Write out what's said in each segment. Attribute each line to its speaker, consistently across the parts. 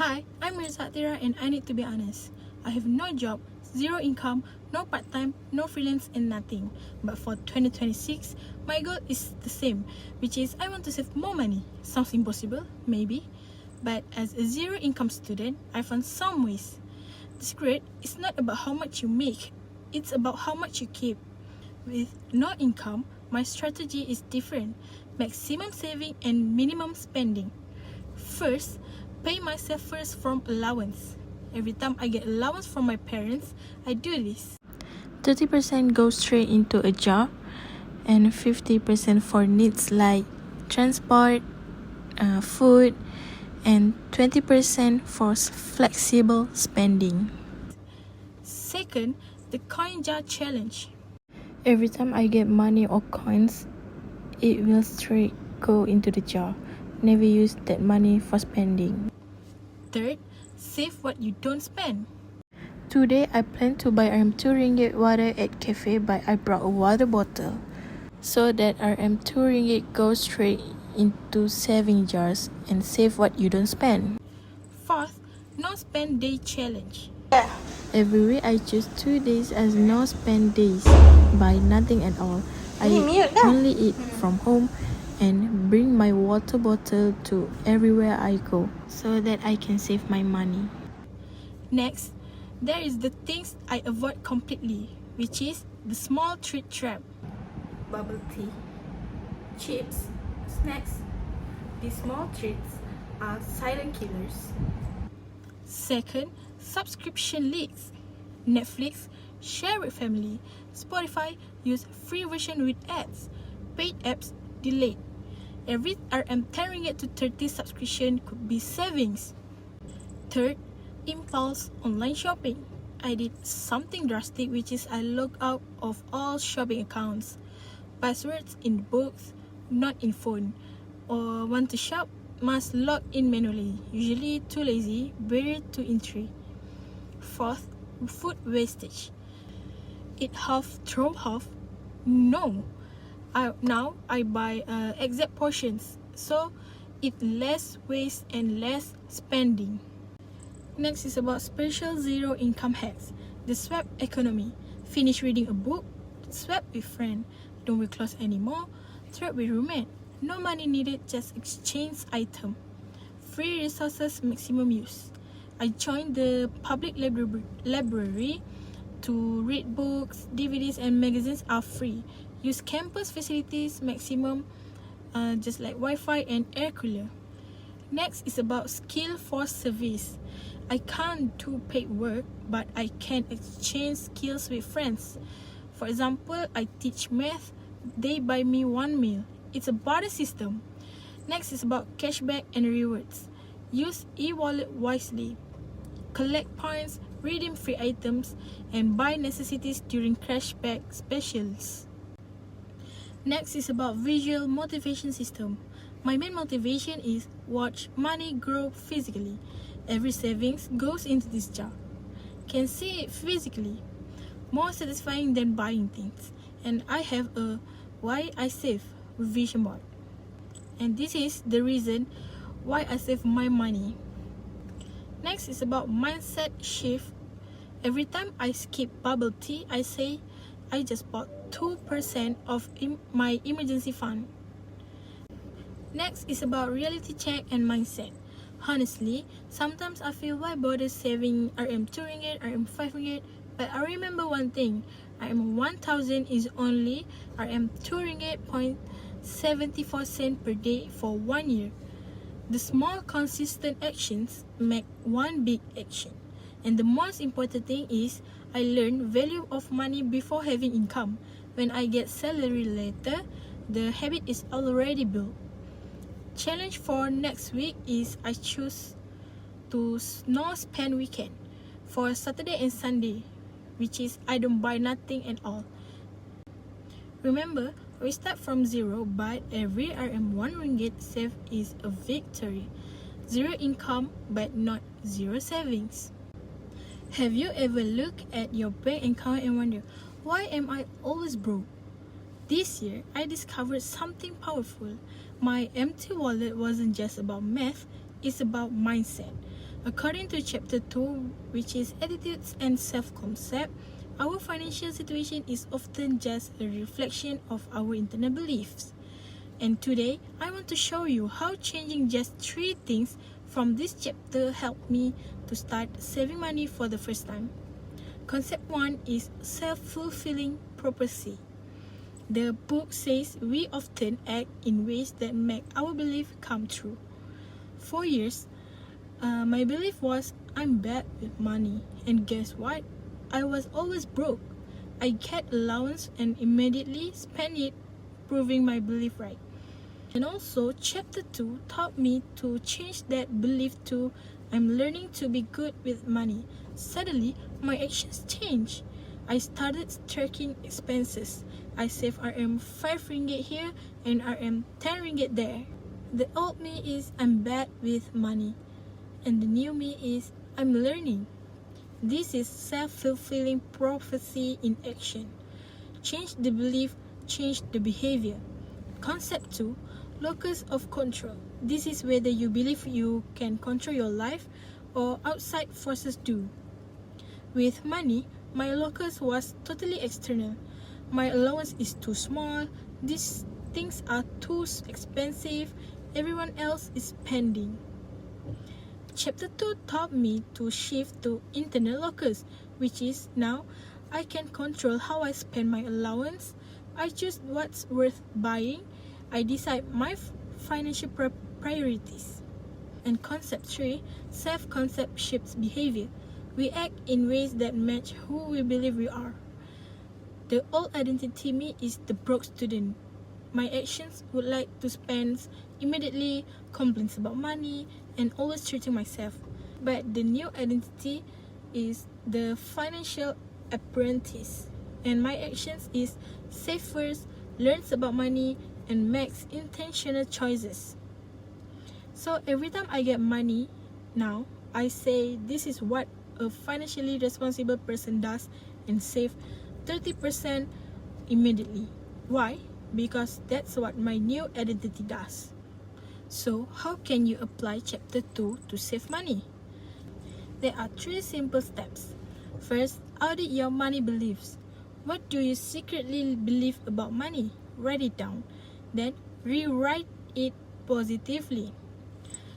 Speaker 1: Hi, I'm Mirzatira and I need to be honest. I have no job, zero income, no part-time, no freelance and nothing. But for 2026, my goal is the same, which is I want to save more money. Sounds impossible, maybe. But as a zero income student, I found some ways. The secret is not about how much you make, it's about how much you keep. With no income, my strategy is different. Maximum saving and minimum spending. First, pay myself first from allowance. Every time I get allowance from my parents, I do this.
Speaker 2: 30% goes straight into a job and 50% for needs like transport, food, and 20% for flexible spending.
Speaker 1: Second, the coin jar challenge.
Speaker 2: Every time I get money or coins, it will straight go into the jar. Never use that money for spending.
Speaker 1: Third, save what you don't spend.
Speaker 2: Today I plan to buy RM2 water at cafe, but I brought a water bottle so that RM2 goes straight into saving jars and save what you don't spend.
Speaker 1: Fourth, no spend day challenge.
Speaker 2: Every week I choose 2 days as no spend days. Buy nothing at all. I only eat from home and bring my water bottle to everywhere I go so that I can save my money.
Speaker 1: Next, there is the things I avoid completely, which is the small treat trap. Bubble tea, chips, snacks. These small treats are silent killers. Second, subscription leaks. Netflix, share with family. Spotify, use free version with ads. Paid apps, delayed. Every RM10 ringgit to 30 subscription could be savings. Third, impulse online shopping. I did something drastic, which is I logged out of all shopping accounts. Passwords in books, not in phone. Or want to shop, must log in manually. Usually too lazy, barrier to entry. Fourth, food wastage. Eat half, throw half. No. Now I buy exact portions, so eat less waste and less spending. Next is about special zero income hacks. The swap economy. Finish reading a book, swap with friend. Don't wear clothes anymore, swap with roommate. No money needed, just exchange item. Free resources maximum use. I joined the public library to read books, DVDs and magazines are free. Use campus facilities maximum, just like Wi-Fi and air cooler. Next is about skill for service. I can't do paid work, but I can exchange skills with friends. For example, I teach math, they buy me one meal. It's a barter system. Next is about cashback and rewards. Use e-wallet wisely. Collect points, redeem free items, and buy necessities during cashback specials. Next is about visual motivation system. My main motivation is watch money grow physically. Every savings goes into this jar. Can see it physically. More satisfying than buying things. And I have a why I save vision board. And this is the reason why I save my money. Next is about mindset shift. Every time I skip bubble tea, I say I just bought 2% of my emergency fund. Next is about reality check and mindset. Honestly, sometimes I feel why bother saving RM2 ringgit, RM5 ringgit, but I remember one thing, RM1000 is only RM2 ringgit point 74 cent per day for 1 year. The small consistent actions make one big action. And the most important thing is I learn value of money before having income. When I get salary later, the habit is already built. Challenge for next week is I choose to no spend weekend for Saturday and Sunday, which is I don't buy nothing at all. Remember, we start from zero, but every RM1 ringgit saved is a victory. Zero income, but not zero savings. Have you ever looked at your bank account and wonder, why am I always broke? This year, I discovered something powerful. My empty wallet wasn't just about math, it's about mindset. According to Chapter 2, which is Attitudes and Self-Concept, our financial situation is often just a reflection of our internal beliefs. And today, I want to show you how changing just 3 things from this chapter helped me to start saving money for the first time. Concept 1 is self-fulfilling prophecy. The book says we often act in ways that make our belief come true. For years, my belief was I'm bad with money, and guess what? I was always broke. I get allowance and immediately spend it, proving my belief right. And also, Chapter 2 taught me to change that belief to I'm learning to be good with money. Suddenly, my actions changed. I started tracking expenses. I save RM 5 ringgit here and RM 10 ringgit there. The old me is I'm bad with money, and the new me is I'm learning. This is self-fulfilling prophecy in action. Change the belief, change the behavior. Concept 2, locus of control. This is whether you believe you can control your life or outside forces do. With money, my locus was totally external. My allowance is too small, these things are too expensive, everyone else is spending. Chapter 2 taught me to shift to internal locus, which is now I can control how I spend my allowance. I choose what's worth buying. I decide my financial priorities. And concept 3, self-concept shapes behavior. We act in ways that match who we believe we are. The old identity me is the broke student. My actions would like to spend immediately, complaints about money, and always treating myself. But the new identity is the financial apprentice. And my actions is save first, learns about money, and makes intentional choices. So every time I get money now, I say this is what a financially responsible person does and save 30% immediately. Why? Because that's what my new identity does. So how can you apply Chapter 2 to save money? There are 3 simple steps. First, audit your money beliefs. What do you secretly believe about money? Write it down. Then rewrite it positively.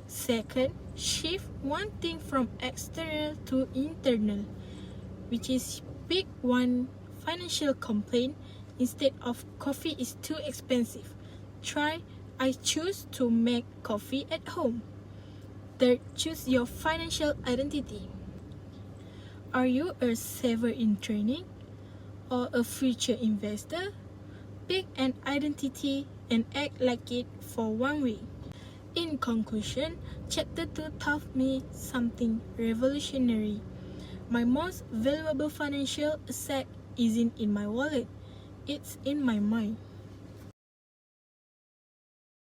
Speaker 1: Second, shift one thing from external to internal, which is pick one financial complaint. Instead of coffee is too expensive, try I choose to make coffee at home. Third, choose your financial identity. Are you a saver in training or a future investor? Pick an identity and act like it for 1 week. In conclusion, Chapter 2 taught me something revolutionary. My most valuable financial asset isn't in my wallet, it's in my mind.